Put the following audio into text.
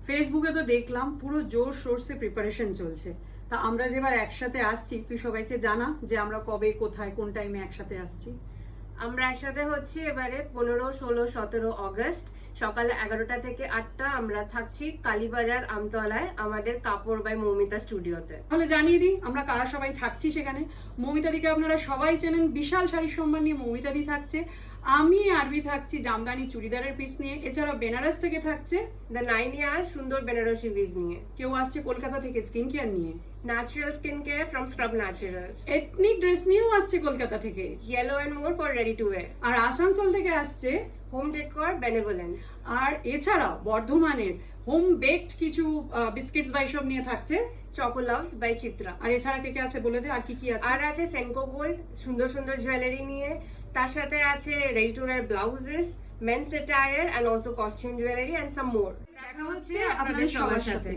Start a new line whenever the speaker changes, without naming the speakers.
ফেসবুকে তো দেখলাম পুরো জোর সোর্সে প্রিপারেশন চলছে। তা আমরা যেবার একসাথে আসছি, তুই সবাইকে জানা যে আমরা কবে, কোথায়, কোন টাইমে একসাথে আসছি।
আমরা একসাথে হচ্ছি এবারে 15, 16, 17 অগস্ট সকাল 11টা থেকে 8টা। আমরা থাকছি কালীবাজার আমতলায় আমাদের কাপড় বাই মৌমিতা স্টুডিওতে।
তাহলে জানিয়ে দিই আমরা কারা সবাই থাকছি সেখানে। মৌমিতাদিকে আপনারা সবাই চেনেন, বিশাল শাড়ির সম্মান নিয়ে মৌমিতাদি থাকছে। আমি আরবি থাকছি জামদানি চুড়িদারের পিস নিয়ে। এছাড়া বেনারস থেকে থাকছে
দ্য 9 ইয়ার্স সুন্দর বেনারসি উইভ নিয়ে।
কেউ আসছে কলকাতা থেকে স্কিন কেয়ার নিয়ে।
Natural skin care from scrub naturals.
Ethnic dress নিয়েও আসছে কলকাতা থেকে।
Yellow and more for ready to wear.
আর আসানসোল থেকে আসছে
হোম ডেকর বেনেভোলেন্স।
আর এছাড়াও বর্ধমানের হোম বেকড কিছু বিস্কিটস বা এসব নিয়ে থাকছে
চকোলাভস বাই চিত্রা।
আর এছাড়া কে কে আছে বলে দে, আর কি কি আছে?
আর আছে সেনকো গোল্ড সুন্দর সুন্দর জুয়েলারি নিয়ে। তার সাথে আছে ready to wear blouses, men's attire and also costume jewellery and some more. দেখা হচ্ছে আপনাদের সবার সাথে।